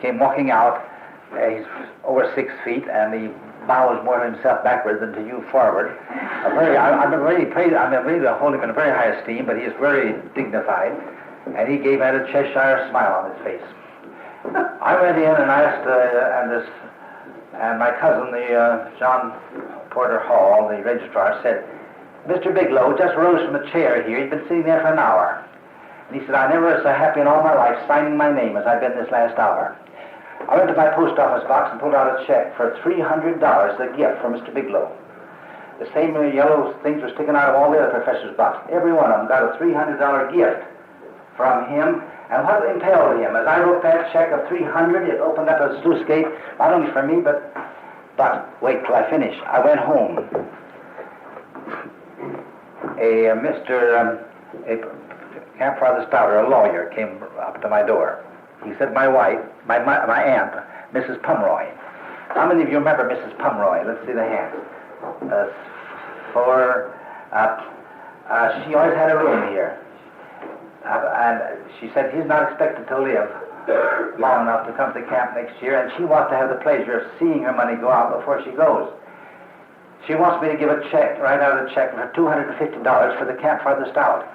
came walking out. He's over 6 feet, and he bows more to himself backwards than to you forward. I'm really hold him in a very high esteem, but he is very dignified, and he gave out a Cheshire smile on his face. I went in and asked, and my cousin, the John Porter Hall, the registrar, said, Mr. Bigelow just rose from a chair here. He'd been sitting there for an hour. And he said, I never was so happy in all my life signing my name as I've been this last hour. I went to my post office box and pulled out a check for $300, a gift from Mr. Bigelow. The same yellow things were sticking out of all the other professors' box. Every one of them got a $300 gift from him. And what impelled him? As I wrote that check of $300, it opened up a sluice gate, not only for me, but wait till I finish. I went home. A Camps Farthest Out, a lawyer, came up to my door. He said, my wife, my aunt, Mrs. Pomeroy. How many of you remember Mrs. Pomeroy? Let's see the hands. She always had a room here. And she said he's not expected to live long enough to come to camp next year, and she wants to have the pleasure of seeing her money go out before she goes. She wants me to give a check, write out a check for $250 for the Camps Farthest Out.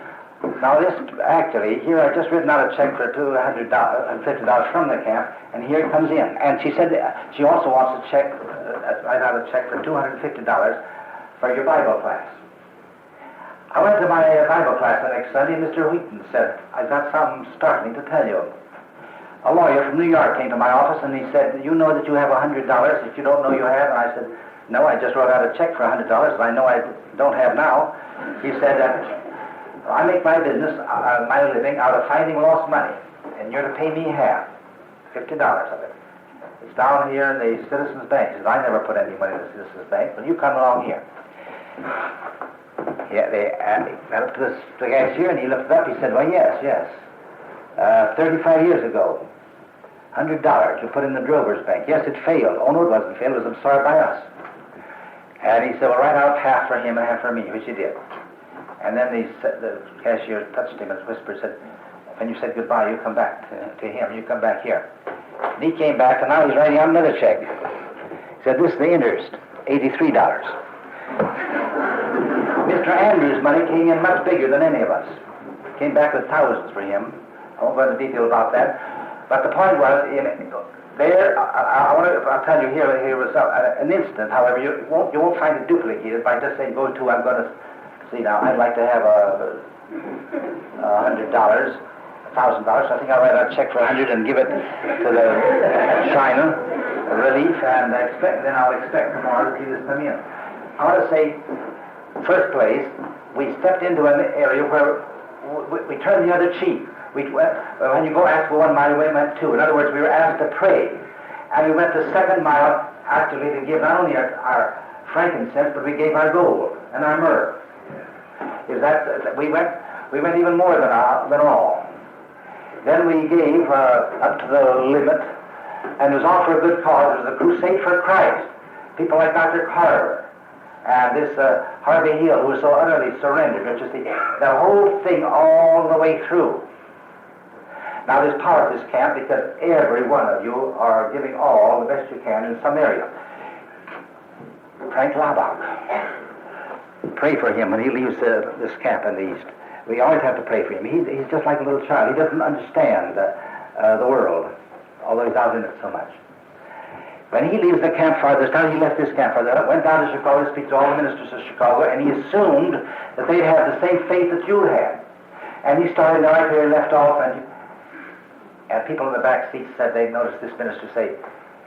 Now this, actually, here I've just written out a check for $250 from the camp, and here it comes in. And she said she also wants a check, write out a check for $250 for your Bible class. I went to my Bible class the next Sunday, and Mr. Wheaton said, I've got something startling to tell you. A lawyer from New York came to my office, and he said, you know that you have $100 if you don't know you have? And I said, no, I just wrote out a check for $100 that I know I don't have now. He said, I make my business, my living, out of finding lost money, and you're to pay me half, $50 of it. It's down here in the Citizens Bank. He said, I never put any money in the Citizens Bank, but you come along here. Yeah, they went up to the cashier, and he looked it up. He said, well, yes. 35 years ago, $100 you put in the Drover's Bank. Yes, it failed. Oh, no, it wasn't failed. It was absorbed by us. And he said, well, write out half for him and half for me, which he did. And then the cashier touched him and whispered, said, when you said goodbye, you come back to him. You come back here. And he came back, and now he's writing out another check. He said, this is the interest, $83. Mr. Andrews' money came in much bigger than any of us. Came back with thousands for him. I won't go into detail about that. But the point was, I'll tell you here was an incident. However, you won't find it duplicated by just saying, go to, I'm going to see now. I'd like to have $100, $1,000. So I think I'll write out a check for $100 and give it to the China Relief, and then I'll expect tomorrow to see this come in. I want to say, first place, we stepped into an area where we turned the other cheek. When you go ask for 1 mile, we went 2. In other words, we were asked to pray. And we went the 2nd mile, actually, to give not only our frankincense, but we gave our gold and our myrrh. We went even more than all. Then we gave up to the limit, and it was all for a good cause. It was a crusade for Christ. People like Dr. Carver and this Harvey Hill, who was so utterly surrendered, which is the whole thing all the way through. Now there's power at this camp because every one of you are giving all the best you can in some area. Frank Labach. Pray for him when he leaves this camp in the East. We always have to pray for him. He's just like a little child. He doesn't understand the world, although he's out in it so much. When he leaves the Camp Farthest Out, he left this Camp Farthest Out, went down to Chicago to speak to all the ministers of Chicago, and he assumed that they'd have the same faith that you had. And he started right where he left off, and people in the back seats said they'd noticed this minister say,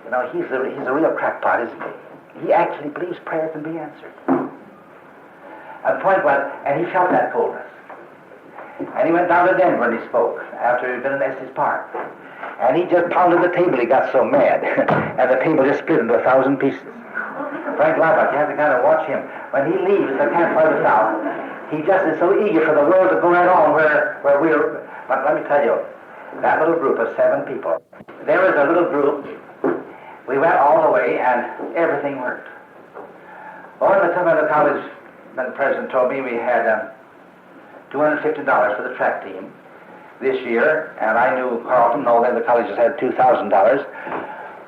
you know, he's a real crackpot, isn't he? He actually believes prayer can be answered. And the point was, and he felt that coldness. And he went down to Denver and he spoke after he'd been in Estes Park. And he just pounded the table, he got so mad. And the table just split into 1,000 pieces. Frank Laubach, you have to kind of watch him. When he leaves the Camp Farthest Out, he just is so eager for the world to go right on where we're... But let me tell you, that little group of 7 people, there was a little group, we went all the way and everything worked. Well, at the time of the college, the president told me we had $250 for the track team this year, and I knew Carlton, all the other colleges had $2,000.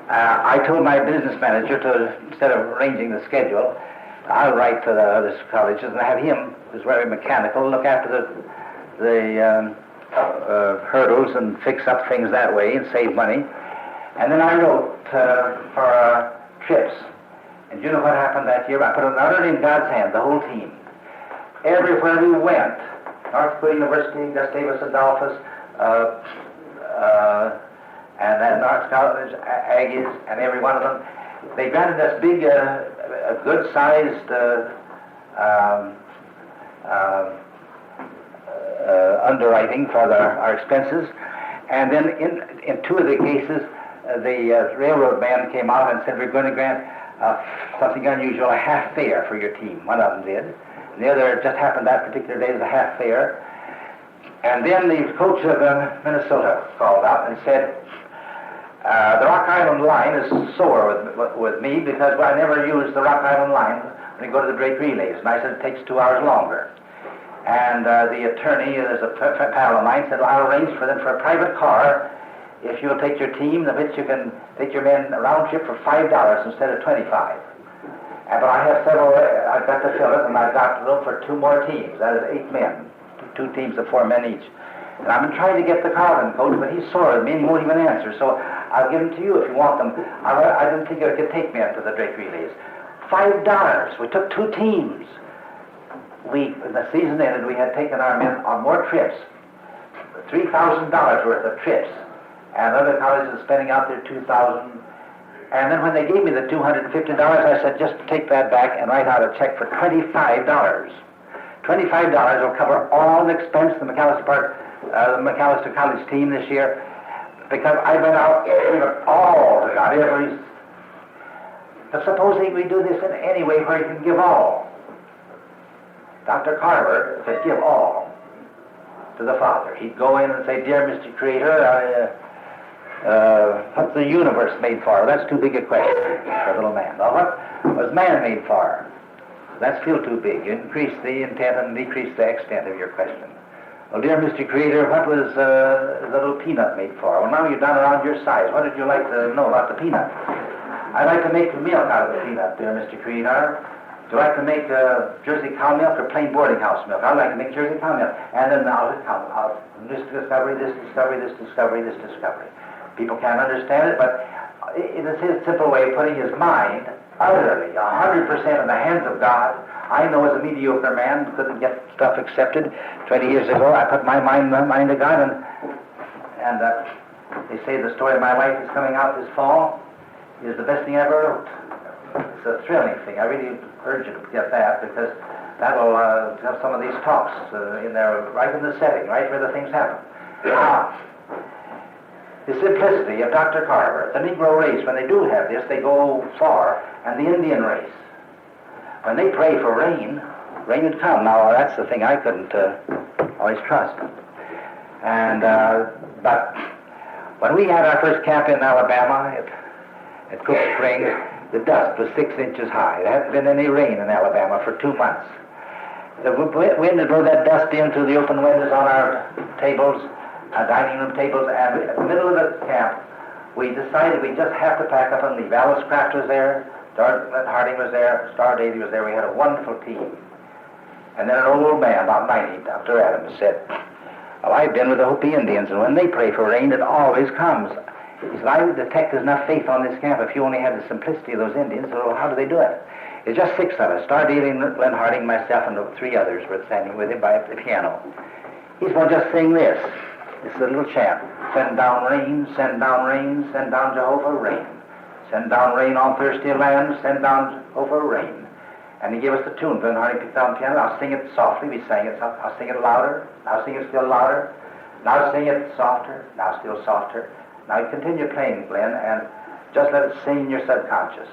I told my business manager to, instead of arranging the schedule, I'll write to the other colleges and have him, who's very mechanical, look after the hurdles and fix up things that way and save money. And then I wrote for trips. And you know what happened that year? I put it utterly in God's hand, the whole team. Everywhere we went, North Dakota University, Gustavus Adolphus, and then North College, Aggies, and every one of them, they granted us big, a good-sized underwriting for our expenses. And then in 2 of the cases, the railroad man came out and said, we're going to grant something unusual, a half fare for your team. One of them did. And the other just happened that particular day as a half fare. And then the coach of Minnesota called out and said, the Rock Island line is sore with me because I never use the Rock Island line when you go to the Drake Relays. And I said, it takes 2 hours longer. And the attorney, there's a pal of mine, said, well, I'll arrange for them for a private car if you'll take your team, in which you can take your men a round trip for $5 instead of $25. But I have several, I've got to fill it, and I've got room for 2 more teams. That is 8 men, 2 teams of 4 men each. And I've been trying to get the Carlton coach, but he's sore with me and he won't even answer. So I'll give them to you if you want them. I didn't think it could take me up to the Drake Relays. $5. We took 2 teams. When the season ended, we had taken our men on more trips, $3,000 worth of trips, and other colleges spending out their $2,000. And then when they gave me the $250, I said, just take that back and write out a check for $25. $25 will cover all the expense of the McAllister College team this year, because I went out all to God, every. But supposing we do this in any way where you can give all. Dr. Carver said, give all to the Father. He'd go in and say, dear Mr. Creator, what's the universe made for? That's too big a question for a little man. Well, what was man made for? That's still too big. You increase the intent and decrease the extent of your question. Well, dear Mr. Creator, what was the little peanut made for? Well, now you're down around your size. What did you like to know about the peanut? I'd like to make milk out of the peanut, dear Mr. Creator. Do you like to make Jersey cow milk or plain boarding house milk? I'd like to make Jersey cow milk. And then I'll this discovery, this discovery, this discovery, this discovery. People can't understand it, but it is his simple way of putting his mind utterly, 100% in the hands of God. I know as a mediocre man couldn't get stuff accepted 20 years ago. I put my mind to God, and they say the story of my life is coming out this fall is the best thing I ever wrote. It's a thrilling thing. I really urge you to get that, because that will have some of these talks in there, right in the setting, right where the things happen. The simplicity of Dr. Carver, the Negro race, when they do have this, they go far, and the Indian race. When they pray for rain, rain would come. Now, that's the thing I couldn't always trust. And, but when we had our first camp in Alabama at Cook Springs, the dust was 6 inches high. There hadn't been any rain in Alabama for 2 months. The wind would blow that dust in through the open windows on our tables, our dining room tables, and at the middle of the camp, we decided we just have to pack up and leave. Alice Craft was there, Dartmouth Harding was there, Star Davy was there. We had a wonderful team. And then an old man, about 90, Dr. Adams, said, well, I've been with the Hopi Indians, and when they pray for rain, it always comes. He said, I detect there's enough faith on this camp if you only had the simplicity of those Indians. So how do they do it? It's just 6 of us. Stardealing, Glenn Harding, myself, and 3 others were standing with him by the piano. He said, well, just sing this. It's a little chant. Send down rain, send down rain, send down Jehovah rain. Send down rain on thirsty land, send down Jehovah rain. And he gave us the tune. Glenn Harding picked down the piano. I'll sing it softly. We sang it. I'll sing it louder. Now sing it still louder. Now sing it softer. Now still softer. Now you continue playing, Glenn, and just let it sing in your subconscious.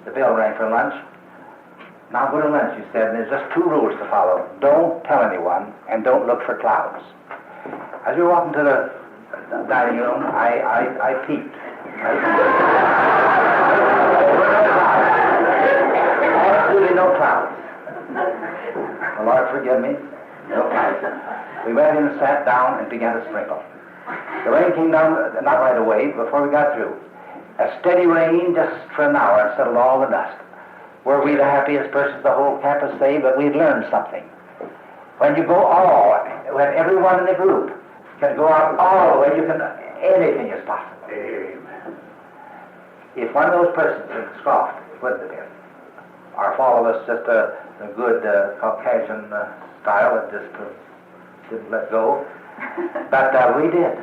The bell rang for lunch. Now go to lunch, he said, and there's just 2 rules to follow. Don't tell anyone, and don't look for clouds. As we were walking to the dining room, I peeped. There were no clouds. Absolutely no clouds. The Lord forgive me. No clouds. We went in and sat down and began to sprinkle. The rain came down, not right away, before we got through. A steady rain just for an hour and settled all the dust. Were we the happiest persons the whole campus saved? But we'd learned something. When you go when everyone in the group can go out all the way, anything is possible. Amen. If one of those persons had scoffed, it wouldn't have been. Or followed us just a good Caucasian style that just didn't let go. But we did.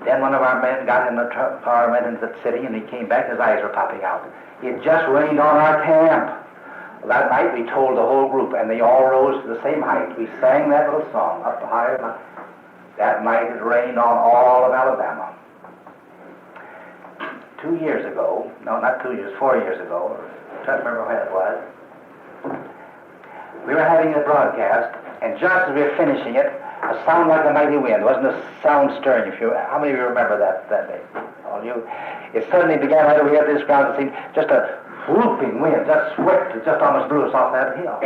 Then one of our men got in the car and went into the city, and he came back, his eyes were popping out. It just rained on our camp. Well, that night we told the whole group, and they all rose to the same height. We sang that little song, up higher. That night it rained on all of Alabama. 2 years ago, no, not 2 years, 4 years ago, I can't remember when it was, we were having a broadcast, and just as we were finishing it, a sound like a mighty wind. It wasn't a sound stirring. How many of you remember that day? All you. It suddenly began right over here at this ground. It seemed just a whooping wind, just swept. It just almost blew us off that hill.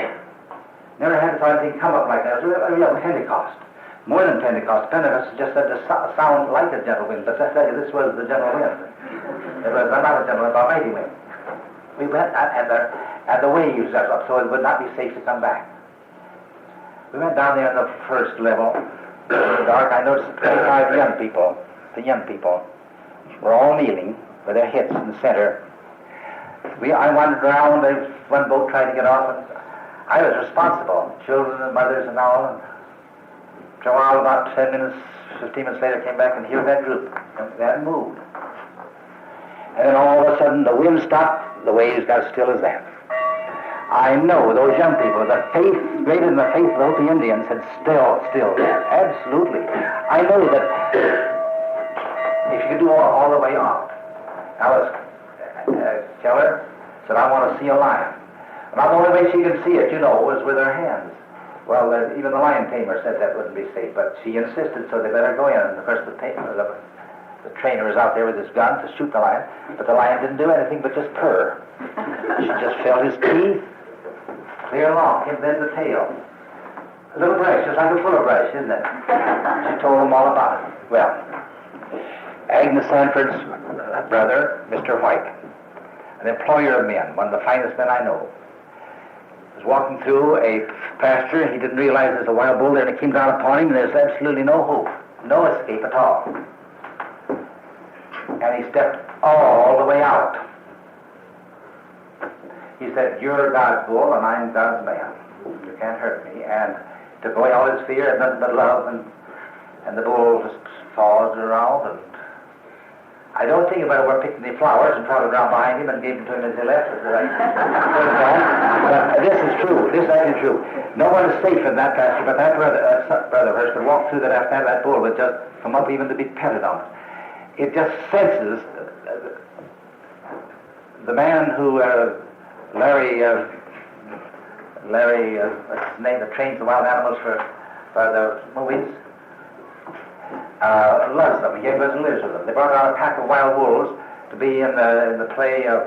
Never had anything come up like that. It was a real Pentecost. More than Pentecost. Pentecost just said the sound like a gentle wind, but I tell you, this was the gentle wind. It was not a gentle wind, but a mighty wind. We went and the waves got up, so it would not be safe to come back. We went down there on the first level. In the dark, I noticed 25 young people, were all kneeling with their heads in the center. I wandered around. One boat tried to get off, and I was responsible. Children and mothers and all. And after a while, about 10 minutes, 15 minutes later, came back, and here was that group. And they hadn't moved. And then all of a sudden, the wind stopped. The waves got as still as that. I know those young people, the faith, greater than the faith of the Hopi Indians, had still there. Absolutely. I know that if you could do all the way out. Alice Keller said, I want to see a lion. About the only way she could see it, was with her hands. Well, even the lion tamer said that wouldn't be safe, but she insisted, so they better go in. And of course, the trainer was out there with his gun to shoot the lion, but the lion didn't do anything but just purr. She just felt his teeth clear along, and then the tail. A little brush, just like a fuller brush, isn't it? She told them all about it. Well, Agnes Sanford's brother, Mr. White, an employer of men, one of the finest men I know, was walking through a pasture, and he didn't realize there's a wild bull there, and it came down upon him, and there's absolutely no hope, no escape at all. And he stepped all the way out. He said, you're God's bull, and I'm God's man. You can't hurt me. And took away all his fear, and nothing but love, and the bull just paused around, and I don't think about it. We're picking the flowers and traveled around behind him and gave them to him as he left. But this is true. This is actually true. No one is safe in that pasture, but that brother of hers could walk through that after that bull would just come up even to be petted on it. It just senses the man who, Larry, what's his name, that trains the wild animals for the movies, loves them. He goes and lives with them. They brought out a pack of wild wolves to be in the play of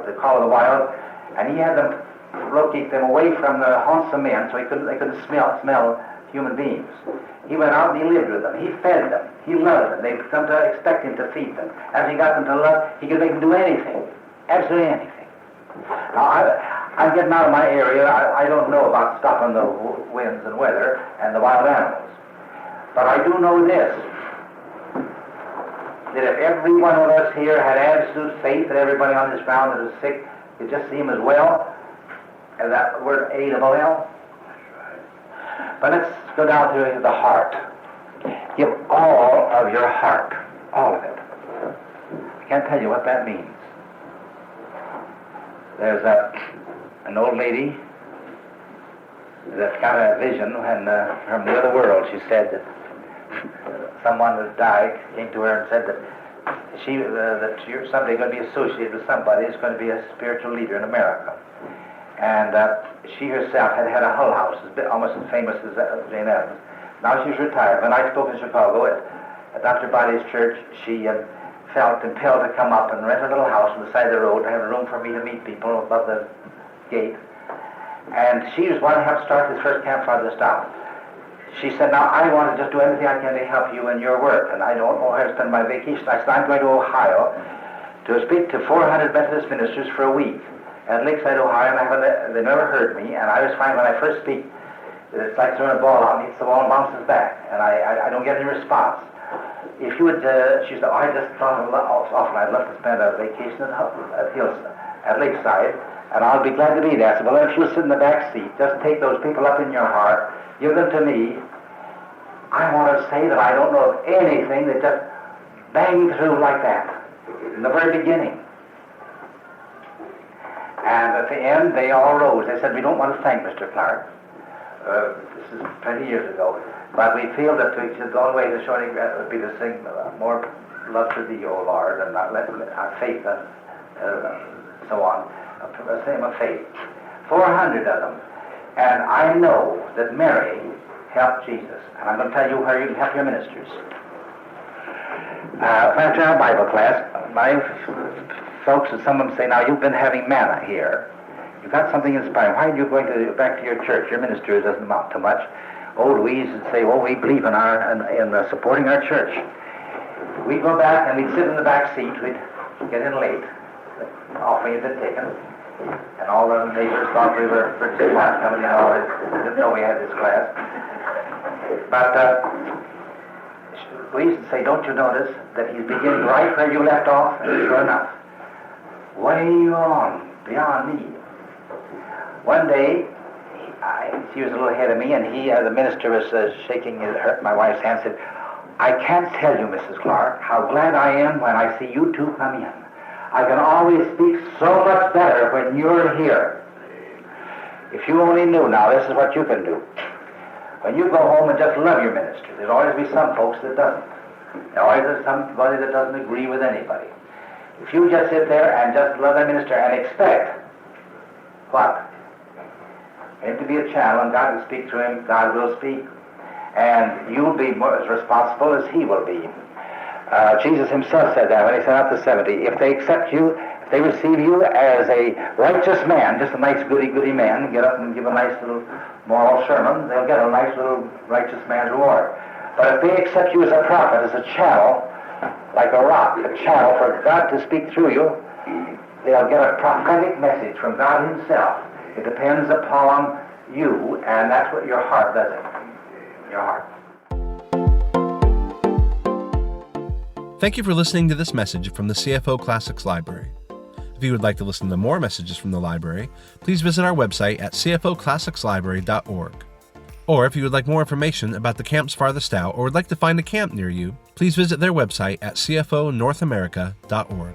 The Call of the Wild, and he had them locate them away from the haunts of men, so they couldn't smell human beings. He went out and he lived with them. He fed them. He loved them. They'd come to expect him to feed them. As he got them to love, he could make them do anything, absolutely anything. Now, I'm getting out of my area. I don't know about stopping the winds and weather and the wild animals. But I do know this. that if every one of us here had absolute faith that everybody on this ground that was sick could just see him as well as that word A-double-L? But let's go down to the heart. Give all of your heart, all of it. I can't tell you what that means. There's an old lady that got a vision when, from the other world. She said that someone that died came to her and said that you're someday going to be associated with somebody who's going to be a spiritual leader in America. And she herself had a Hull House, almost as famous as Jane Addams. Now she's retired. When I spoke in Chicago at Dr. Body's church, she felt impelled to come up and rent a little house on the side of the road to have a room for me to meet people above the gate. And she was one to help start this first Camps Farthest Out. She said, now I want to just do everything I can to help you in your work, and I don't know where to spend my vacation. I said, I'm going to Ohio to speak to 400 Methodist ministers for a week at Lakeside, Ohio, and they never heard me, and I always find when I first speak that it's like throwing a ball out and hits the ball and bounces back, and I don't get any response. If you would, she said, I just thought often I'd love to spend a vacation at Lakeside, and I'll be glad to be there. I said, well, if you sit in the back seat, just take those people up in your heart, give them to me. I want to say that I don't know of anything that just banged through like that in the very beginning. And at the end, they all rose. They said, we don't want to thank Mr. Clark. This is 20 years ago. But we feel that the only way to show any would be to sing more love to thee, O Lord, and not let our faith and so on. A same of faith. 400 of them. And I know that Mary helped Jesus. And I'm going to tell you where you can help your ministers. After our Bible class, my folks, and some of them say, now you've been having manna here. You've got something inspiring. Why are you going back to your church? Your ministry doesn't amount to much. Old Louise would say, well, we believe in supporting our church. We'd go back and we'd sit in the back seat. We'd get in late. The offering had been taken. And all the neighbors thought we were pretty smart coming in. All didn't know we had this class. But Louise would say, don't you notice that he's beginning right where you left off? And sure enough, way on, beyond me. One day, she was a little ahead of me, and the minister was shaking my wife's hand, said, I can't tell you, Mrs. Clark, how glad I am when I see you two come in. I can always speak so much better when you're here. If you only knew now, this is what you can do. When you go home and just love your ministry, there'll always be some folks that doesn't. There always is somebody that doesn't agree with anybody. If you just sit there and just love that minister and expect, what? Him to be a channel, and God will speak through him, God will speak. And you'll be as responsible as he will be. Jesus himself said that when he sent out the 70. If they accept you, if they receive you as a righteous man, just a nice goody-goody man, get up and give a nice little moral sermon, they'll get a nice little righteous man's reward. But if they accept you as a prophet, as a channel, like a rock, a channel for God to speak through you, they'll get a prophetic message from God himself. It depends upon you, and that's what your heart does it. Your heart. Thank you for listening to this message from the CFO Classics Library. If you would like to listen to more messages from the library, please visit our website at cfoclassicslibrary.org. Or if you would like more information about the Camps Farthest Out or would like to find a camp near you, please visit their website at cfonorthamerica.org.